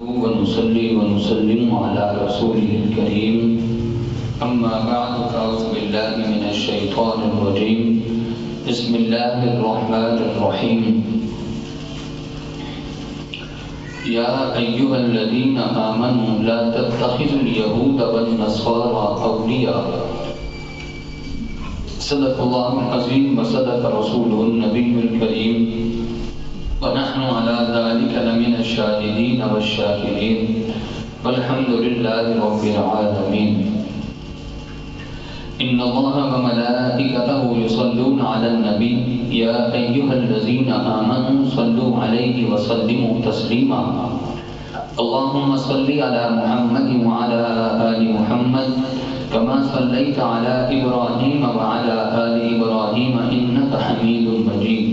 ونصلي ونسلم على رسوله الكريم أما بعد فأعوذ بالله من الشيطان الرجيم بسم الله الرحمن الرحيم يا أيها الذين آمنوا لا تتخذوا اليهود والنصارى أولياء صدق الله العظيم وصدق رسوله النبي الكريم ونحن على ذلك لمن الشاهدين والشاكرين والحمد لله رب العالمين إن الله وملائكته يصلون على النبي يا أيها الذين آمنوا صلوا عليه وسلموا تسليما اللهم صل على محمد وعلى آل محمد كما صليت على إبراهيم وعلى آل إبراهيم إنك حميد مجيد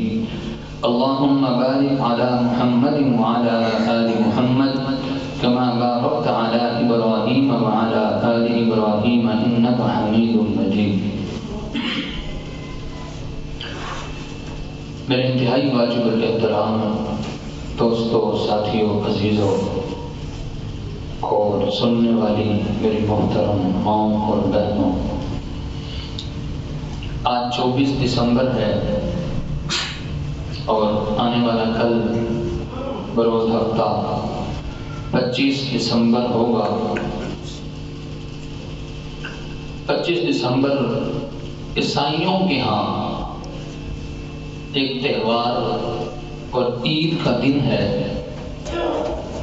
اللهم بارك على محمد وعلى آل محمد كما باركت على إبراهيم وعلى آل إبراهيم إنك حميد مجيد میرے انتہائی واجب الاحترام دوستوں، ساتھیوں، عزیزوں اور سننے والی میری محترم ماں اور بہنوں، آج 24 دسمبر ہے اور آنے والا کل بروز ہفتہ 25 دسمبر ہوگا۔ 25 دسمبر عیسائیوں کے ہاں ایک تہوار اور عید کا دن ہے۔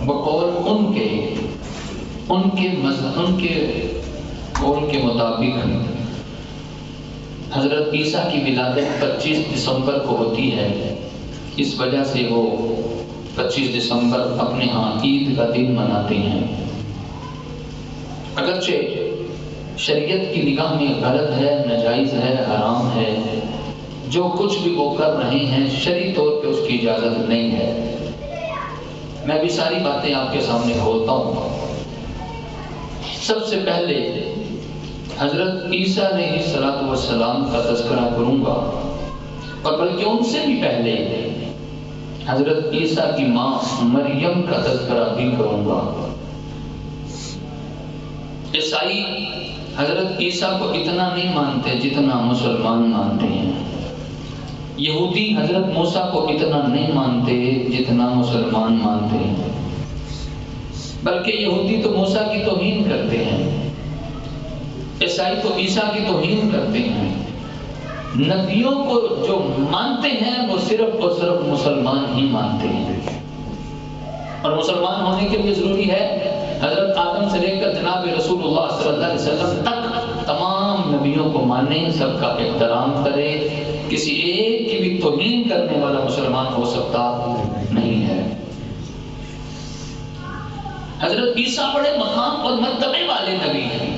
بقول ان کے قول کے مطابق حضرت عیسیٰ کی ولادت 25 دسمبر کو ہوتی ہے، اس وجہ سے وہ 25 دسمبر اپنے ہاں عید کا دن مناتے ہیں۔ اگرچہ شریعت کی نگاہ میں غلط ہے، ناجائز ہے، حرام ہے، جو کچھ بھی وہ کر رہے ہیں شرعی طور پہ اس کی اجازت نہیں ہے۔ میں بھی ساری باتیں آپ کے سامنے کھولتا ہوں۔ سب سے پہلے حضرت عیسیٰ علیہ السلام کا تذکرہ کروں گا، اور بلکہ ان سے بھی پہلے حضرت عیسیٰ کی ماں مریم کا تذکرہ بھی کروں گا۔ عیسائی حضرت عیسیٰ کو اتنا نہیں مانتے جتنا مسلمان مانتے ہیں۔ یہودی حضرت موسیٰ کو اتنا نہیں مانتے جتنا مسلمان مانتے ہیں، بلکہ یہودی تو موسیٰ کی توہین کرتے ہیں، عیسائی تو عیسیٰ کی توہین کرتے ہیں۔ نبیوں کو جو مانتے ہیں وہ صرف اور صرف مسلمان ہی مانتے ہیں، اور مسلمان ہونے کے لیے ضروری ہے حضرت آدم سے لے کر جناب رسول اللہ صلی اللہ علیہ وسلم تک تمام نبیوں کو مانے، سب کا احترام کرے۔ کسی ایک کی بھی توہین کرنے والا مسلمان ہو سکتا نہیں ہے۔ حضرت عیسیٰ بڑے مقام اور مرتبے والے نبی ہیں۔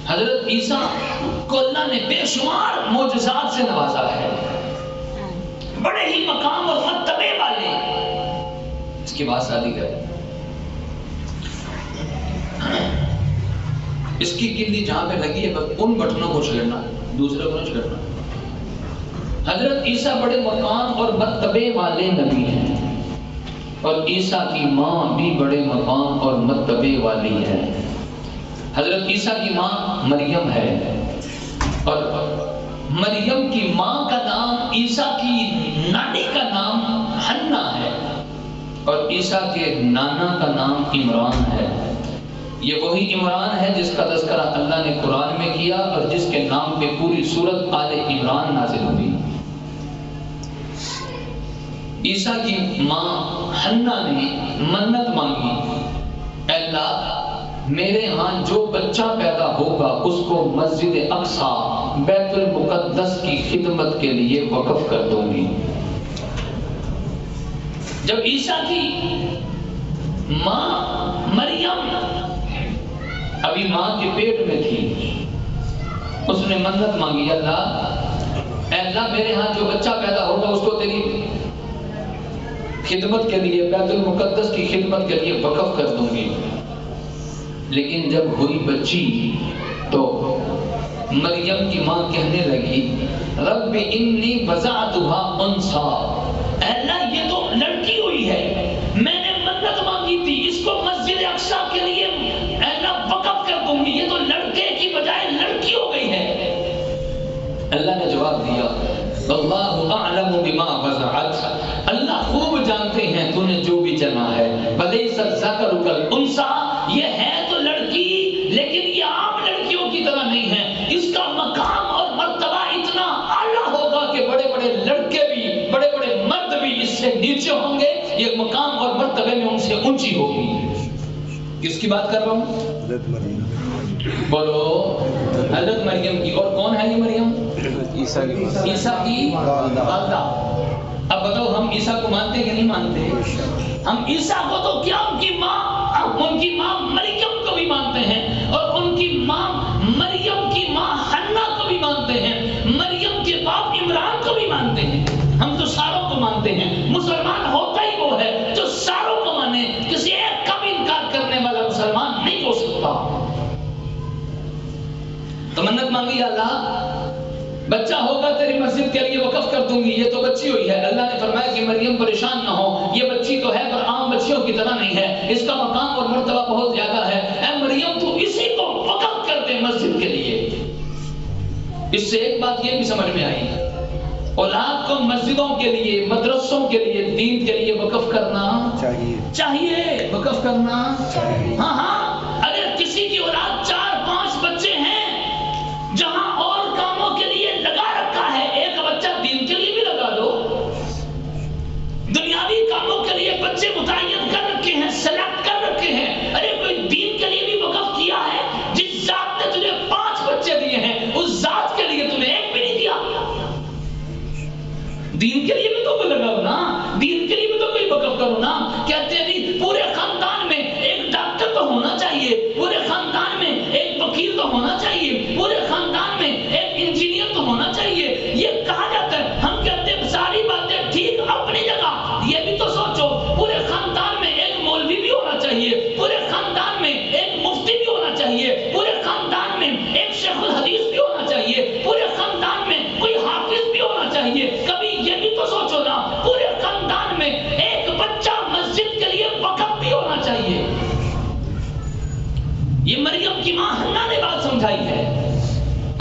حضرت عیسیٰ کو اللہ نے بے شمار معجزات سے نوازا ہے، بڑے ہی مقام اور مرتبے والے۔ اس کی بات شادی کریں، اس کی کلی جہاں پہ لگی ہے بس ان بٹنوں کو چھیڑنا، دوسرے کو نہیں چھیڑنا۔ حضرت عیسیٰ بڑے مقام اور مرتبے والے نبی ہیں، اور عیسیٰ کی ماں بھی بڑے مقام اور مرتبے والی ہے۔ حضرت عیسیٰ کی ماں مریم ہے، اور مریم کی ماں کا نام، عیسیٰ کی نانی کا نام حنا ہے، اور عیسیٰ کے نانا کا نام عمران ہے۔ یہ وہی عمران ہے جس کا تذکرہ اللہ نے قرآن میں کیا اور جس کے نام پہ پوری سورت آل عمران نازل ہوئی۔ عیسیٰ کی ماں حنا نے منت مانگی، اے اللہ میرے ہاں جو بچہ پیدا ہوگا اس کو مسجد اقصی بیت المقدس کی خدمت کے لیے وقف کر دوں گی۔ جب عیسیٰ کی ماں مریم ابھی ماں کے پیٹ میں تھی، اس نے منت مانگی، اے اللہ میرے ہاں جو بچہ پیدا ہوگا اس کو تیری خدمت کے لیے، بیت المقدس کی خدمت کے لیے وقف کر دوں گی۔ لیکن جب ہوئی بچی تو مریم کی ماں کہنے لگی، رب انی وضعتها انثی، اے اللہ یہ تو لڑکی ہوئی ہے، میں نے منت مانگی تھی اس کو مسجد اقصی کے لیے اللہ وقف کر دوں گی، یہ تو لڑکے کی بجائے لڑکی ہو گئی ہے۔ اللہ نے جواب دیا واللہ اعلم بما وضعت، اللہ خوب جانتے ہیں تو نے جو بھی جنا ہے، ولیس الذکر کالانثی، یہ ہے تو لڑکی لیکن یہ عام لڑکیوں کی طرح نہیں ہے، اس کا مقام اور مرتبہ اتنا اعلیٰ ہوگا کہ بڑے بڑے لڑکے بھی بڑے بڑے مرد بھی اس سے نیچے ہوں گے، یہ مقام اور مرتبے میں ان سے اونچی ہوگی۔ کس کی بات کر رہا ہوں؟ حضرت مریم، بولو حضرت مریم کی۔ اور کون ہے یہ مریم؟ عیسیٰ کی والدہ۔ اب بتاؤ ہم عیسیٰ کو مانتے کہ نہیں مانتے؟ ہم عیسیٰ کو تو کیا ان کی ماں مریم کو بھی مانتے ہیں، اور ان کی ماں مریم کی ماں حنا کو بھی مانتے ہیں، مریم کے باپ عمران کو بھی مانتے ہیں۔ ہم تو ساروں کو مانتے ہیں۔ مسلمان ہوتا ہی وہ ہے جو ساروں کو مانے، کسی ایک کا بھی انکار کرنے والا مسلمان نہیں ہو سکتا۔ تو منت مانگی اللہ بچہ ہوگا تیری مسجد کے لیے وقف کر دوں گی، یہ تو بچی ہوئی ہے۔ اللہ نے فرمایا کہ مریم پریشان نہ ہو، یہ بچی تو ہے پر عام بچیوں کی طرح نہیں ہے، اس کا مقام اور مرتبہ بہت زیادہ ہے۔ اے مریم تو اسی کو وقف کر دے مسجد کے لیے۔ اس سے ایک بات یہ بھی سمجھ میں آئی، اولاد کو مسجدوں کے لیے، مدرسوں کے لیے، دین کے لیے وقف کرنا چاہیے، وقف کرنا چاہیے۔ ہاں اگر کسی کی اولاد 4-5 بچے ہیں جہاں اور کاموں کے لیے لگا رکھا ہے، ایک بچہ دین کے لیے بھی لگا دو۔ دنیاوی کاموں کے لیے بچے متعین کر رکھے ہیں، سلیکٹ کر رکھے ہیں، ارے کوئی دین کے لیے بھی وقف کیا ہے؟ جس ذات نے تجھے 5 بچے دیے ہیں اس ذات کے لیے تمہیں ایک بھی نہیں دیا۔ دین کے لیے بھی تو کوئی لگاؤ نا، دین کے لیے بھی تو کوئی وقف کرو نا۔ کہتے ہیں نہیں پورے خاندان میں ایک ڈاکٹر تو ہونا چاہیے، پورے خاندان میں ایک وکیل تو ہونا چاہیے، پورے خاندان میں ایک انجینئر تو ہونا چاہیے، یہ کہا جاتا ہے۔ ہم کہتے ہیں ساری باتیں ٹھیک اپنی جگہ، یہ بھی تو سوچو پورے خاندان میں ایک مولوی بھی ہونا چاہیے، پورے خاندان میں ایک مفتی بھی ہونا چاہیے، پورے خاندان میں ایک شیخ الحدیث بھی ہونا چاہیے، پورے خاندان میں کوئی حافظ بھی ہونا چاہیے۔ کبھی یہ بھی تو سوچو نا پورے خاندان میں ایک بچہ مسجد کے لیے وقف بھی ہونا چاہیے۔ یہ مریم کی ماں حنا نے بات سمجھائی ہے۔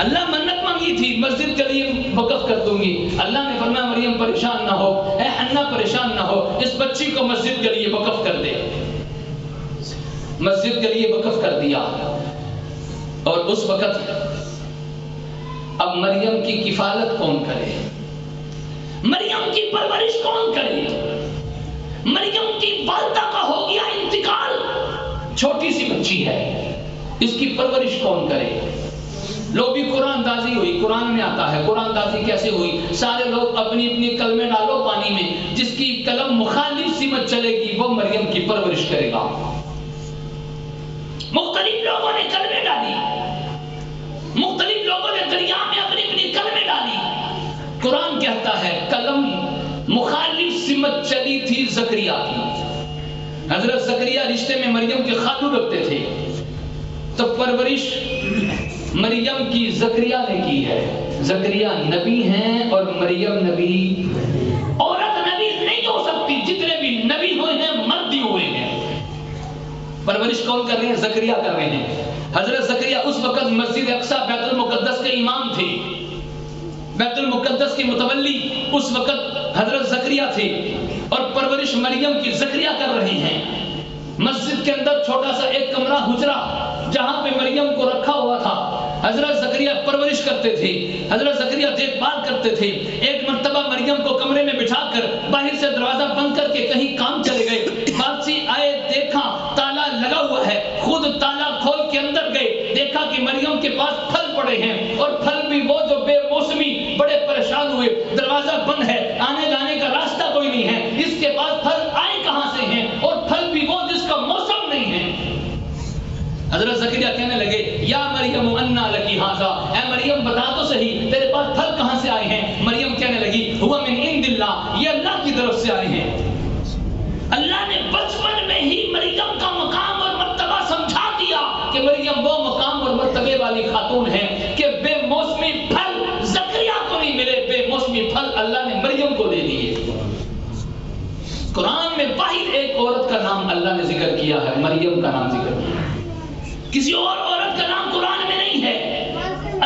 اللہ منت مانگی تھی مسجد کے لیے وقف کر دوں گی، اللہ نے فرمایا مریم پریشان نہ ہو، اے حنا پریشان نہ ہو، اس بچی کو مسجد کے لیے وقف کر دے۔ مسجد کے لیے وقف کر دیا، اور اس وقت اب مریم کی کفالت کون کرے؟ مریم کی پرورش کون کرے؟ مریم کی والدہ کا ہو گیا انتقال، چھوٹی سی بچی ہے، اس کی پرورش کون کرے؟ لوگ بھی قرآن دازی ہوئی، قرآن میں آتا ہے قرآن دازی کیسے ہوئی؟ سارے لوگ اپنی اپنی کلمیں ڈالو پانی میں، جس کی قلم مخالف سمت چلے گی وہ مریم کی پرورش کرے گا۔ مختلف لوگوں نے کلمیں ڈالی، مختلف لوگوں نے دریا میں اپنی اپنی کلمیں ڈالی۔ قرآن کہتا ہے قلم مخالف سمت چلی تھی زکریا کی۔ حضرت زکریا رشتے میں مریم کے خالو رکھتے تھے، تو پرورش مریم کی زکریا نے کی ہے۔ زکریا نبی ہیں اور مریم نبی، عورت نبی نہیں ہو سکتی، جتنے بھی نبی ہوئے ہیں مرد ہی ہوئے ہیں۔ پرورش کون کر رہے ہیں؟ زکریا کر رہے ہیں۔ حضرت زکریا اس وقت مسجد اقصی بیت المقدس کے امام تھے، بیت المقدس کے متولی اس وقت حضرت زکریا تھے، اور پرورش مریم کی زکریا کر رہے ہیں۔ مسجد کے اندر چھوٹا سا ایک کمرہ حجرہ جہاں پہ مریم کو رکھا ہوا تھا، حضرت زکریا پرورش کرتے تھے، حضرت زکریا دیکھ بھال کرتے تھے۔ ایک مرتبہ مریم کو کمرے میں بٹھا کر باہر سے دروازہ بند کر کے کہیں کام چلے گئے، واپسی آئے دیکھا تالا لگا ہوا ہے، خود تالا کھول کے اندر گئے، دیکھا کہ مریم کے پاس پھل پڑے ہیں، اور پھل بھی وہ جو بے موسمی، بڑے پریشان ہوئے، دروازہ بند ہے، آنے جانے کا راستہ کوئی نہیں ہے، اس کے پاس پھل آئے کہاں سے ہیں، اور پھل بھی وہ جس کا موسم نہیں ہے۔ حضرت زکریا کہنے لگے یا مریم انا لکی ھذا، اے مریم بتا تو صحیح تیرے پاس پھل کہاں سے آئے ہیں؟ مریم کہنے لگی ہوا من عند اللہ، یہ اللہ کی طرف سے آئے ہیں۔ اللہ نے بچپن میں ہی مریم کا مقام اور مرتبہ سمجھا دیا کہ مریم وہ مقام اور مرتبے والی خاتون ہے کہ بے موسمی پھل زکریا کو نہیں ملے، بے موسمی پھل اللہ نے مریم کو دے دیے۔ قرآن میں واحد ایک عورت کا نام اللہ نے ذکر کیا ہے، مریم کا نام ذکر کیا ہے، کسی اور عورت کا نام قرآن میں نہیں ہے۔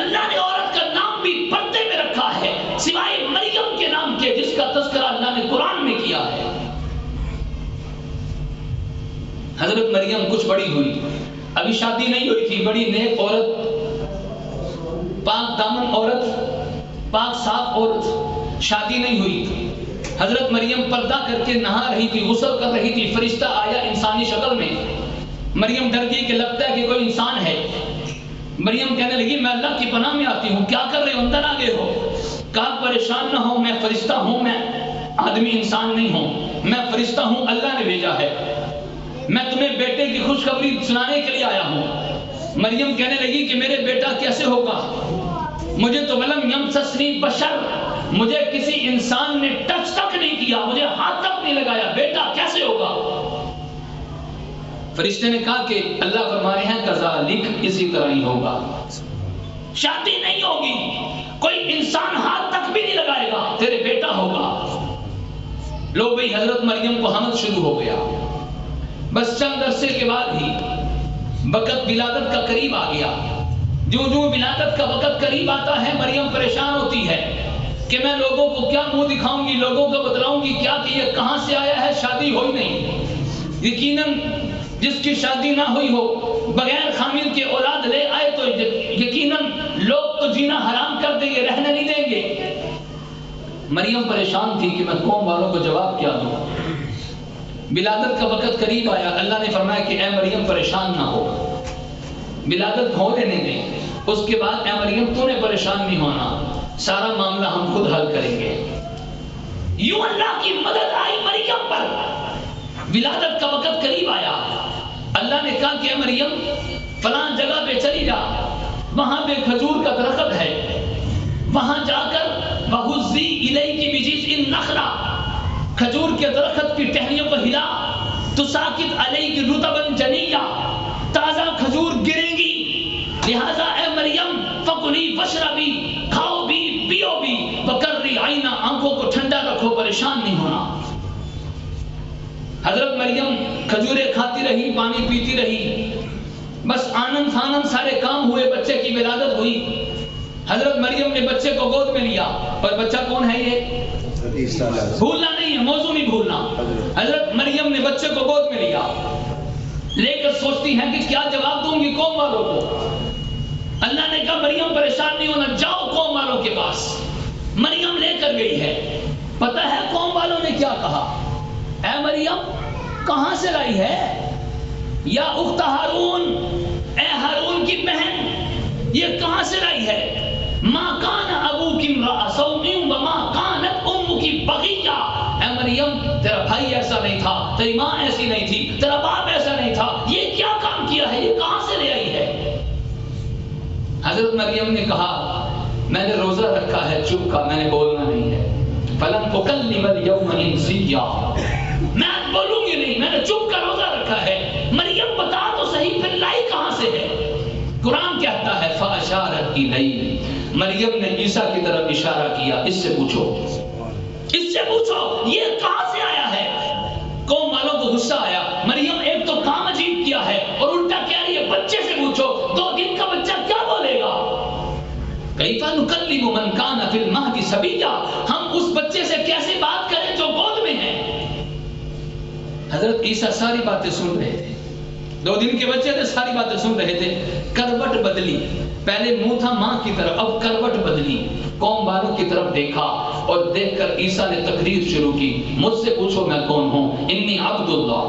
اللہ نے عورت کا نام بھی پردے میں رکھا ہے سوائے مریم کے نام کے، جس کا تذکرہ اللہ نے قرآن میں کیا ہے۔ حضرت مریم کچھ بڑی ہوئی، ابھی شادی نہیں ہوئی تھی، بڑی نیک عورت، پاک دامن عورت، پاک صاف عورت، شادی نہیں ہوئی تھی۔ حضرت مریم پردہ کر کے نہا رہی تھی، غسل کر رہی تھی، فرشتہ آیا انسانی شکل میں۔ مریم ڈر گئی کہ لگتا ہے کہ کوئی انسان ہے۔ مریم کہنے لگی میں اللہ کی پناہ میں آتی ہوں، کیا کر رہے ہو، اندر آ گئے ہو؟ کہا پریشان نہ ہو، میں فرشتہ ہوں، میں آدمی انسان نہیں ہوں، میں فرشتہ ہوں، اللہ نے بھیجا ہے، میں تمہیں بیٹے کی خوشخبری سنانے کے لیے آیا ہوں۔ مریم کہنے لگی کہ میرے بیٹا کیسے ہوگا، مجھے تو ولم یمسسنی بشر، مجھے کسی انسان نے ٹچ تک نہیں کیا، مجھے ہاتھ تک نہیں لگایا، بیٹا کیسے ہوگا؟ فرشتے نے کہا کہ اللہ فرما رہے ہیں کذالک، اسی طرح ہی ہوگا، شادی نہیں ہوگی، کوئی انسان ہاتھ تک بھی نہیں لگائے گا، تیرے بیٹا ہوگا۔ لو بھئی حضرت مریم کو حمد شروع ہو گیا، بس چند عرصے کے بعد ہی وقت ولادت کا قریب آ گیا۔ جو ولادت کا وقت قریب آتا ہے مریم پریشان ہوتی ہے کہ میں لوگوں کو کیا منہ دکھاؤں گی، لوگوں کو بتلاؤں گی کیا کہ یہ کہاں سے آیا ہے، شادی ہوئی نہیں۔ یقیناً جس کی شادی نہ ہوئی ہو، بغیر خامل کے اولاد لے آئے تو یقیناً لوگ تو جینا حرام کر دیں گے، رہنے نہیں دیں گے۔ مریم پریشان تھی کہ میں قوم والوں کو جواب کیا دوں۔ ولادت کا وقت قریب آیا، اللہ نے فرمایا کہ اے مریم پریشان نہ ہو، ولادت ہو لینے دیں، اس کے بعد اے مریم تو نے پریشان نہیں ہونا، سارا معاملہ ہم خود حل کریں گے۔ یوں اللہ کی مدد آئی مریم پر۔ ولادت کا وقت قریب آیا، اللہ نے کہا کہ اے مریم فلاں جگہ پہ چلی جا، وہاں پہ کھجور کا درخت ہے، وہاں جا کر وَهُزِّي إِلَيْكِ بِجِذْعِ النَّخْلَةِ، کھجور کے درخت کی ٹہنیوں کو ہلا، تُسَاقِطْ عَلَيْكِ رُطَبًا جَنِيًّا، تازہ کھجور گریں گی، لہذا اے مریم فَكُلِي وَاشْرَبِي، کھاؤ بھی پیو بھی، وَقَرِّ عَيْنَا، آنکھوں کو ٹھنڈا رکھو، پریشان نہیں ہونا۔ حضرت مریم کھجوریں کھاتی رہی، پانی پیتی رہی، بس آنند فانند سارے کام ہوئے، بچے کی ولادت ہوئی۔ حضرت مریم نے بچے کو گود میں لیا، اور بچہ کون ہے یہ؟ بھولنا نہیں ہے، موضوع نہیں بھولنا۔ حضرت مریم نے بچے کو گود میں لیا، لے کر سوچتی ہیں کہ کیا جواب دوں گی قوم والوں کو۔ اللہ نے کہا مریم پریشان نہیں ہونا، جاؤ قوم والوں کے پاس۔ مریم لے کر گئی ہے، پتہ ہے قوم والوں نے کیا کہا؟ اے مریم کہاں سے لائی ہے؟ یا اخت ہارون، اے ہارون کی بہن، یہ کہاں سے لائی ہے؟ ما کان ابوک امرأ سوء وما کانت امک بغیہ، اے مریم تیرا بھائی ایسا نہیں تھا، تیری ماں ایسی نہیں تھی، تیرا باپ ایسا نہیں تھا، یہ کیا کام کیا ہے، یہ کہاں سے لے آئی ہے؟ حضرت مریم نے کہا میں نے روزہ رکھا ہے، چپ کا، میں نے بولنا نہیں ہے۔ فلن اکلم اليوم انسیا، میں بولوں گی نہیں، میں نے چپ کا روزہ رکھا ہے۔ مریم بتا تو صحیح پھر لائی کہاں سے ہے؟ قرآن کہتا ہے فاشارت الیہ، مریم نے عیسیٰ کی طرف اشارہ کیا، اس سے پوچھو، اس سے پوچھو یہ کہاں سے آیا ہے۔ قوم والوں کو غصہ آیا، مریم ایک تو کام عجیب کیا ہے اور الٹا کہہ رہی ہے بچے سے پوچھو، 2 دن کا بچہ کیا بولے گا؟ کیف نکلم من کان فی المہد صبیا، ہم اس بچے سے کیسے بات کریں جو گود میں ہے؟ حضرت عیسیٰ ساری باتیں سن رہے تھے، 2 دن کے بچے تھے، ساری باتیں سن رہے تھے۔ کروٹ بدلی، پہلے منہ تھا ماں کی طرف، اب کروٹ بدلی، قوم والوں کی طرف دیکھا اور دیکھ کر عیسیٰ نے تقریر شروع کی، مجھ سے پوچھو میں کون ہوں، انی عبد اللہ۔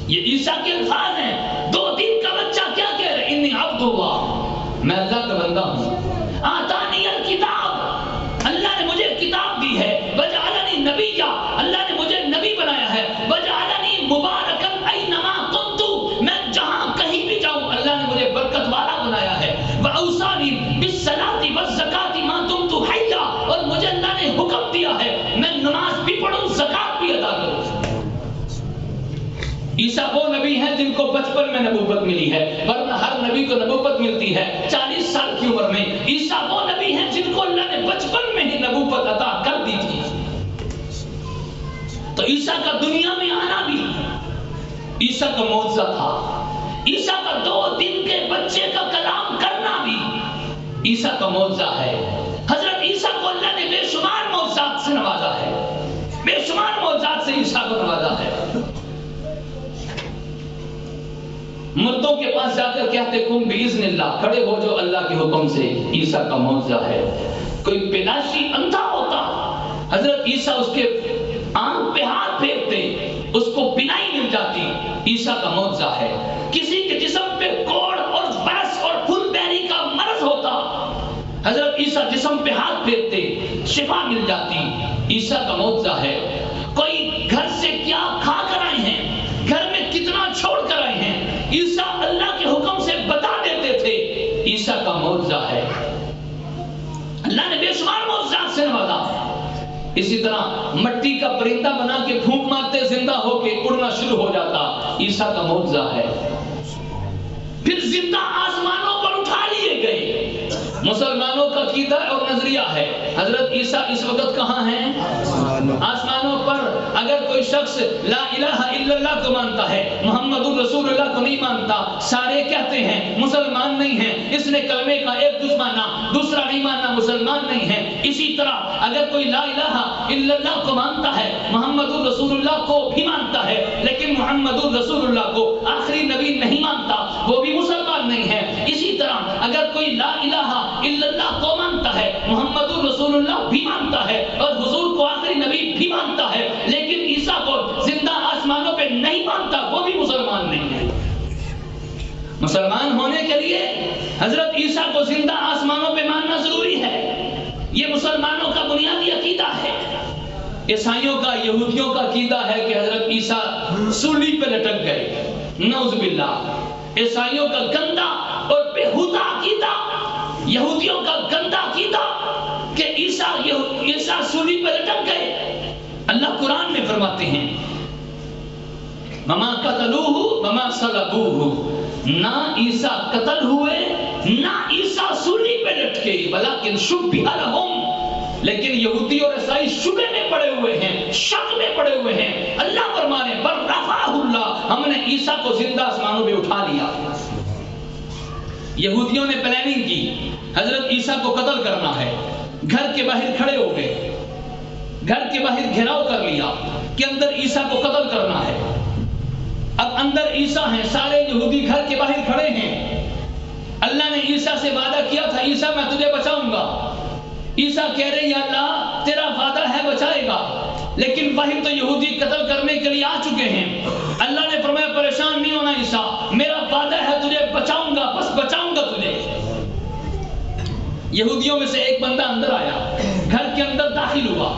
یہ عیسیٰ کے الفاظ ہیں، 2 دن کا بچہ کیا کہہ رہا ہے؟ انی عبد اللہ، میں اللہ کا بندہ ہوں۔ آتانی الکتاب، اللہ نے مجھے کتاب دی ہے، وجعلنی نبیا، اللہ نے مجھے نبی بنایا ہے، وجعلنی مبارکن اینما کنت، میں جہاں کہیں بھی جاؤں اللہ نے مجھے برکت والا بنایا ہے، واوصانی بالصلاۃ والزکاۃ ما دمت حیا، اور مجھے اللہ نے حکم دیا ہے میں نماز بھی پڑھوں زکات بھی ادا کروں۔ عیسیٰ وہ نبی ہیں جن کو بچپن میں نبوت ملی ہے، ورنہ ہر نبی کو نبوت ملتی ہے 40 سال کی عمر میں۔ عیسیٰ وہ نبی ہیں جن کو اللہ نے بچپن میں ہی نبوت عطا کر دی تھی۔ تو عیسیٰ کا دنیا میں آنا بھی عیسیٰ کا معجزہ تھا. عیسیٰ کا 2 دن کے بچے کا کلام کرنا بھی عیسیٰ کا معجزہ ہے. حضرت عیسیٰ کو اللہ نے بے شمار معجزات سے نوازا ہے. بے شمار معجزات سے عیسیٰ کو نوازا ہے. مردوں کے پاس جا کر کہتے کم باذن اللہ، کھڑے ہو جو اللہ کے حکم سے. عیسیٰ کا معجزہ ہے. کوئی پلاشی اندھا ہوتا، حضرت عیسیٰ اس کے آنکھ پہ ہاتھ پھیرتے، اس کو بینائی مل جاتی. عیسیٰ کا معجزہ ہے. کسی کے جسم پہ کوڑ اور برس اور پھل بیری کا مرض ہوتا، حضرت عیسیٰ جسم پہ ہاتھ پھیرتے، شفا مل جاتی. عیسیٰ کا معجزہ ہے. کوئی گھر سے کیا کھا کر آئے ہیں، گھر میں کتنا چھوڑ کر آئے ہیں، عیسیٰ اللہ کے حکم سے بتا دیتے تھے. عیسیٰ کا معجزہ ہے. اللہ نے بے شمار معجزات سے نوازا. اسی طرح مٹی کا پرندہ بنا کے پھونک مارتے، زندہ ہو کے اڑنا شروع ہو جاتا. عیسیٰ کا معجزہ ہے. پھر زندہ آسمانوں پر اٹھا لیے گئے. مسلمانوں کا عقیدہ اور نظریہ ہے حضرت عیسیٰ اس وقت کہاں ہیں؟ آسمانوں پر. اگر کوئی شخص لا الہ الا اللہ کو مانتا ہے، محمد الرسول اللہ کو نہیں مانتا، سارے کہتے ہیں مسلمان نہیں ہیں، اس نے کلمے کا ایک جز مانا، دوسرا نہیں مانا، مسلمان نہیں ہے. اسی طرح اگر کوئی لا الہ الا اللہ کو مانتا ہے، محمد الرسول اللہ کو بھی مانتا ہے، لیکن محمد الرسول اللہ کو آخری نبی نہیں مانتا، وہ بھی مسلمان نہیں ہے. اسی طرح اگر کوئی لا الہ الا اللہ کو مانتا ہے، محمد الرسول اللہ بھی مانتا ہے، اور حضور کو آخری نبی بھی مانتا ہے، لیکن عیسیٰ کو زندہ آسمانوں پہ نہیں مانتا، وہ بھی مسلمان نہیں ہے. مسلمان ہونے کے لیے حضرت عیسیٰ کو زندہ آسمانوں پہ ماننا ضروری ہے. یہ مسلمانوں کا بنیادی عقیدہ ہے. عیسائیوں کا، یہودیوں کا عقیدہ ہے کہ حضرت عیسیٰ سولی پہ لٹک گئے. نعوذ باللہ. عیسائیوں کا گندا اور بےہودہ عقیدہ، یہودیوں کا گندا عقیدہ کہ عیسیٰ سولی پہ لٹک گئے. اللہ قرآن میں فرماتے ہیں مما قتلوہ وما صلبوہ، نہ عیسیٰ قتل ہوئے نہ عیسیٰ سولی پہ لٹکے، ولکن شبہ لہم، لیکن یہودی اور عیسائی شبہ میں پڑے ہوئے ہیں، شک میں پڑے ہوئے ہیں. اللہ فرمانے بل رفعہ اللہ، ہم نے عیسیٰ کو زندہ آسمانوں پہ اٹھا لیا. یہودیوں نے پلاننگ کی حضرت عیسیٰ کو قتل کرنا ہے. گھر کے باہر کھڑے ہو گئے، گھر کے باہر گھیراؤ کر لیا کہ اندر عیسیٰ کو قتل کرنا ہے. اب اندر عیسیٰ ہیں، سارے یہودی گھر کے باہر کھڑے ہیں. اللہ نے عیسیٰ سے وعدہ کیا تھا عیسیٰ میں تجھے بچاؤں گا. عیسیٰ کہہ رہے یا اللہ تیرا وعدہ ہے بچائے گا، لیکن باہر تو یہودی قتل کرنے کے لیے آ چکے ہیں. اللہ نے فرمایا پریشان نہیں ہونا عیسیٰ، میرا وعدہ ہے تجھے بچاؤں گا، بس بچاؤں گا تجھے. یہودیوں میں سے ایک بندہ اندر آیا، گھر کے اندر داخل ہوا.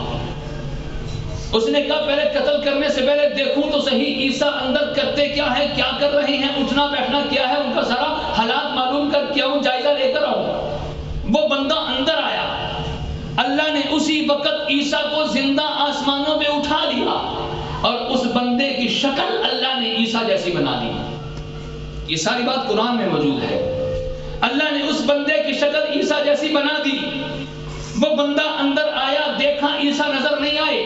اس نے کہا پہلے قتل کرنے سے پہلے دیکھوں تو صحیح عیسیٰ اندر کرتے کیا ہے، کیا کر رہے ہیں، اٹھنا بیٹھنا کیا ہے، ان کا سارا حالات معلوم کر کے آؤں، جائزہ لے کر آؤں. وہ بندہ اندر آیا. اللہ نے اسی وقت عیسیٰ کو زندہ آسمانوں پہ اٹھا لیا اور اس بندے کی شکل اللہ نے عیسیٰ جیسی بنا دی. یہ ساری بات قرآن میں موجود ہے. اللہ نے اس بندے کی شکل عیسیٰ جیسی بنا دی. وہ بندہ اندر آیا، دیکھا عیسیٰ نظر نہیں آئے.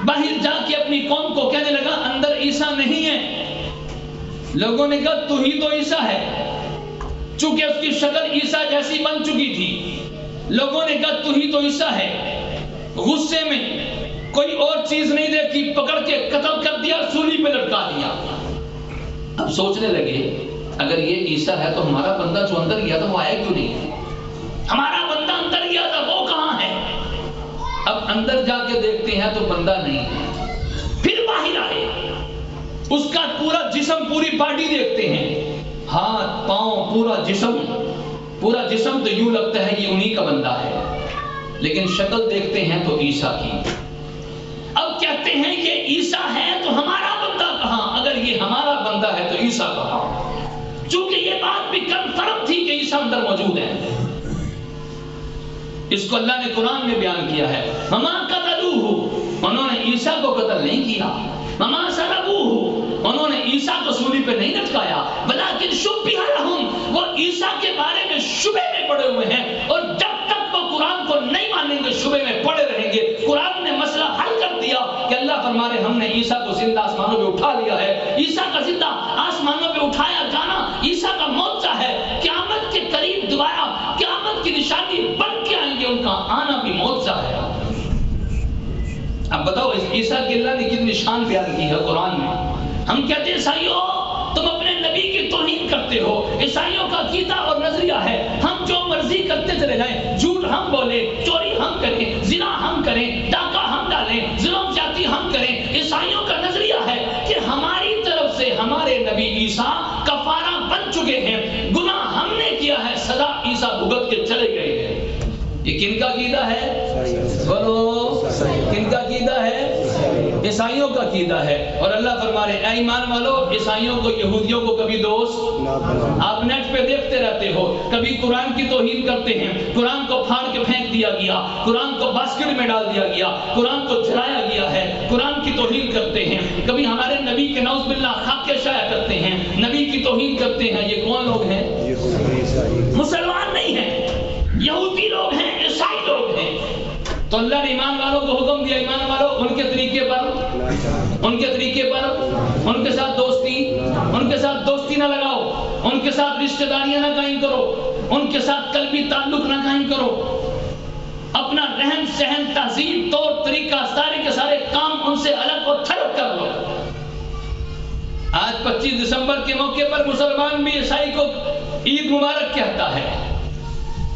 باہر جا کے اپنی قوم کو کہنے لگا اندر عیسیٰ نہیں ہے. لوگوں نے کہا تو ہی تو عیسیٰ ہے. چونکہ اس کی شکل عیسیٰ جیسی بن چکی تھی، لوگوں نے کہا تو ہی تو عیسیٰ ہے. غصے میں کوئی اور چیز نہیں دیکھی، پکڑ کے قتل کر دیا، سولی پہ لٹکا دیا. اب سوچنے لگے اگر یہ عیسیٰ ہے تو ہمارا بندہ جو اندر گیا تھا وہ آیا کیوں نہیں؟ ہمارا بندہ اندر گیا تھا وہ کہاں ہے؟ اب اندر جا کے دیکھتے ہیں تو بندہ نہیں ہے. پھر باہر آئے، اس کا پورا جسم، پوری باڈی دیکھتے ہیں، ہاتھ پاؤں پورا جسم تو یوں لگتا ہے یہ انہی کا بندہ ہے، لیکن شکل دیکھتے ہیں تو عیسیٰ کی. اب کہتے ہیں یہ عیسیٰ ہے تو ہمارا بندہ کہاں؟ اگر یہ ہمارا بندہ ہے تو عیسیٰ کہاں؟ چونکہ یہ بات بھی کنفرم تھی کہ عیسیٰ اندر موجود ہے. اس کو اللہ نے قرآن میں بیان کیا ہے وما قتلوہ، انہوں نے عیسیٰ کو قتل نہیں کیا. وما صلبوہ، انہوں نے عیسیٰ کو سولی پہ نہیں لٹکایا. ولکن شبہ لہم، وہ عیسیٰ کے بارے میں شبہ میں پڑے ہوئے ہیں، اور جب تک وہ قرآن کو نہیں مانیں گے شبہ میں پڑے رہیں گے. قرآن نے مسئلہ حل کر دیا کہ اللہ فرما رہے ہم نے عیسیٰ کو زندہ آسمانوں پہ اٹھا لیا ہے. عیسیٰ کا زندہ آسمانوں پہ اٹھایا جانا عیسیٰ کا معجزہ ہے. قیامت کے قریب دوبارہ قیامت کی نشانی بن کے آئیں گے, ان کا آنا بھی معجزہ ہے. اب بتاؤ عیسیٰ کی اللہ نے کتنی شان بیان کی ہے قرآن میں. ہم کہتے ہیں عیسائیوں تم اپنے نبی کی توہین کرتے ہو. عیسائیوں کا عقیدہ اور نظریہ ہے ہم جو مرضی کرتے چلے جائیں, جھوٹ ہم بولیں, چوری ہم کریں, زنا ہم کریں, ڈاکہ ہم ڈالیں, ظلم زیادتی ہم کریں. عیسائیوں کا نظریہ ہے کہ ہماری طرف سے ہمارے نبی عیسیٰ کفارہ بن چکے ہیں, گناہ ہم نے کیا ہے, سزا عیسیٰ بھگت کے چلے گئے ہیں. یہ کن کا عقیدہ ہے؟ بولو کن کا عقیدہ ہے؟ عیسائیوں کا عقیدہ ہے. اور اللہ فرما رہے اے ایمان والو عیسائیوں کو یہودیوں کو کبھی دوست آپ نیٹ پہ دیکھتے رہتے ہو, کبھی قرآن کی توہین کرتے ہیں, قرآن کو پھاڑ کے پھینک دیا گیا, قرآن کو باسکٹ میں ڈال دیا گیا, قرآن کو جلایا گیا ہے, قرآن کی توہین کرتے ہیں. کبھی ہمارے نبی کے نعوذ باللہ خاکے شائع کرتے ہیں, نبی کی توہین کرتے ہیں. یہ کون لوگ ہیں؟ مسلمان نہیں ہیں, یہودی لوگ ہیں, عیسائی لوگ ہیں. تو اللہ نے ایمان والوں کو حکم دیا ایمان والوں ان کے طریقے پر ان کے ساتھ دوستی نہ لگاؤ, ان کے ساتھ رشتہ داریاں نہ قائم کرو, ان کے ساتھ قلبی تعلق نہ قائم کرو. اپنا رہن سہن تہذیب طور طریقہ سارے کے سارے کام ان سے الگ اور تھلگ کر لو. آج 25 دسمبر کے موقع پر مسلمان بھی عیسائی کو عید مبارک کہتا ہے.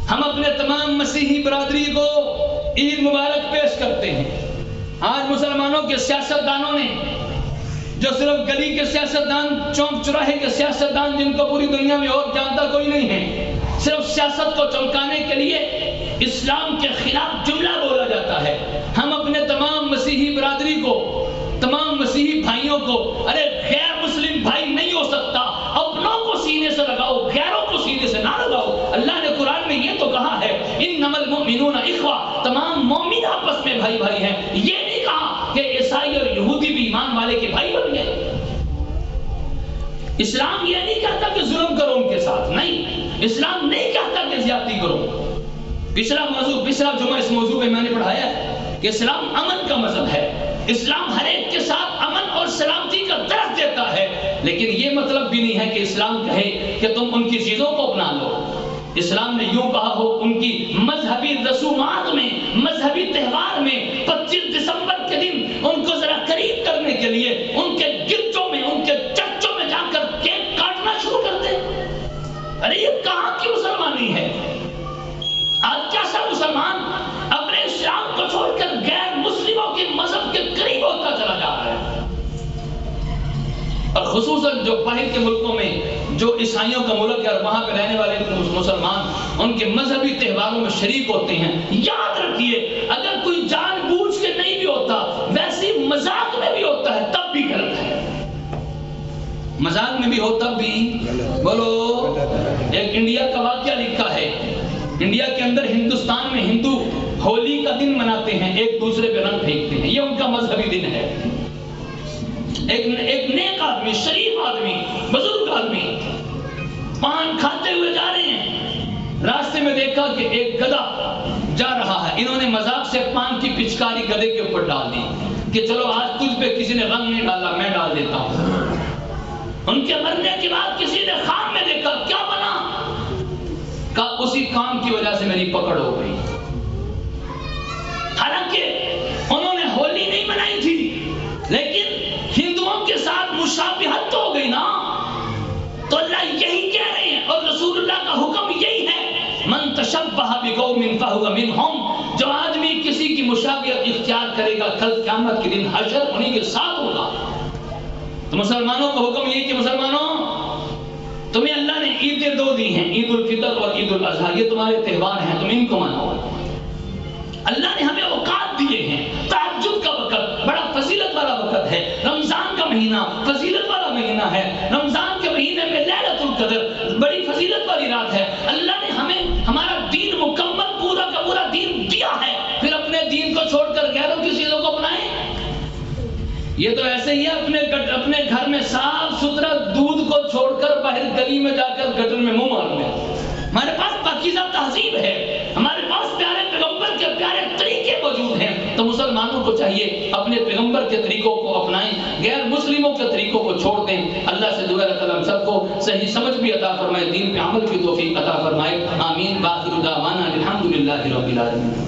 ہم اپنے تمام مسیحی برادری کو عید مبارک پیش کرتے ہیں. آج مسلمانوں کے سیاستدانوں نے جو صرف گلی کے سیاستدان, چوک چوراہے کے سیاستدان جن کو پوری دنیا میں اور جانتا کوئی نہیں ہے, صرف سیاست کو چمکانے کے لیے اسلام کے خلاف جملہ بولا جاتا ہے. ہم اپنے تمام مسیحی برادری کو, تمام مسیحی بھائیوں کو, ارے غیر مسلم بھائی نہیں ہو سکتا, اپنوں کو سینے سے لگاؤ, غیروں کو سینے سے نہ لگاؤ. اللہ نے قرآن میں یہ تو کہا ہے انما المؤمنون اخوہ, تمام مومن آپس میں بھائی بھائی ہیں. یہ نہیں کہا کہ عیسائی اور یہودی بھی ایمان والے کے بھائی بن گئے. اسلام یہ نہیں کہتا کہ ظلم کرو ان کے ساتھ, نہیں. اسلام نہیں کہتا کہ زیادتی کرو. پچھلا جمعہ اس موضوع پہ میں نے پڑھایا ہے کہ اسلام امن کا مذہب ہے. اسلام ہر ایک کے ساتھ امن اور سلامتی کا درس دیتا ہے, لیکن یہ مطلب بھی نہیں ہے کہ اسلام کہے کہ تم ان کی چیزوں کو اپنا لو. اسلام نے یوں کہا ہو ان کی مذہبی رسومات میں, مذہبی تہوار میں 25 دسمبر کے دن ان کو ذرا قریب کرنے کے لیے ان کے گرجوں میں, ان کے چرچوں میں جا کر کیک کاٹنا شروع کر دیں. ارے یہ کہاں کی مسلمانی ہے؟ آج کیسا مسلمان اپنے اسلام کو چھوڑ کر غیر مسلموں کے مذہب کے قریب ہوتا چلا جا رہا ہے. اور خصوصاً جو باہر کے ملکوں میں جو عیسائیوں کا ملک ہے اور وہاں پہ رہنے والے مسلمان ان کے مذہبی تہواروں میں شریک ہوتے ہیں. یاد رکھیے اگر کوئی جان بوجھ کے نہیں بھی ہوتا, ویسی مذاق میں بھی ہوتا ہے تب بھی غلط ہے. مذاق میں بھی ہو تب بھی بولو. ایک انڈیا کا واقعہ لکھا ہے. انڈیا کے اندر ہندوستان میں ہندو ہولی کا دن مناتے ہیں, ایک دوسرے پہ رنگ پھینکتے ہیں, یہ ان کا مذہبی دن ہے. ایک نیک آدمی, شریف آدمی, بزرگ آدمی پان کھاتے ہوئے جا رہے ہیں. راستے میں دیکھا کہ ایک گدھا جا رہا ہے. انہوں نے مذاق سے پان کی پچکاری گدھے کے اوپر ڈال دی کہ چلو آج تجھ پہ کسی نے رنگ نہیں ڈالا, میں ڈال دیتا ہوں. ان کے مرنے کے بعد کسی نے خواب میں دیکھا, کیا بنا؟ کہا اسی کام کی وجہ سے میری پکڑ ہو گئی. حالانکہ انہوں نے ہولی نہیں منائی تھی, لیکن ہندوؤں کے ساتھ مشابہت تو ہو گئی نا. تو اللہ یہی کہہ رہے ہیں اور رسول اللہ کا حکم یہی ہے من تشبہ بقوم فہو منہم. جو آدمی کسی کی مشابہت اختیار کرے گا کل قیامت کے دن حشر انہی کے ساتھ ہوگا. تو مسلمانوں کا حکم یہ کہ مسلمانوں تمہیں اللہ نے عیدیں 2 دی ہیں, عید الفطر اور عید الاضحیٰ, یہ تمہارے تہوار ہیں, تم ان کو مناؤ. اللہ نے ہمیں اوقات دیے ہیں. تہجد کا وقت بڑا فضیلت والا وقت ہے. رمضان کا مہینہ فضیلت والا مہینہ ہے. رمضان کے مہینے میں لیلۃ القدر بڑی فضیلت والی رات ہے. اللہ نے ہمیں ہمارا دین مکمل پورا کا پورا دین دیا ہے, پھر اپنے دین کو چھوڑ کر غیروں کی چیزوں کو اپنائیں. یہ تو ایسے ہی ہے اپنے گھر میں صاف ستھرا دودھ کو چھوڑ کر باہر گلی میں جا کر گٹر میں منہ مار لیں. ہمارے پاس پاکیزہ تہذیب ہے, ہمارے پاس پیارے پیغمبر کے پیارے طریقے موجود ہیں, تو مسلمانوں کو چاہیے اپنے پیغمبر کے طریقوں کو اپنائیں، غیر مسلموں کے طریقوں کو چھوڑ دیں۔ اللہ سے دعا اللہ تعالیٰ ہم سب کو صحیح سمجھ بھی عطا فرمائے، دین پہ عمل کی توفیق عطا فرمائے، آمین۔ باخر دعوانا الحمدللہ رب العالمین۔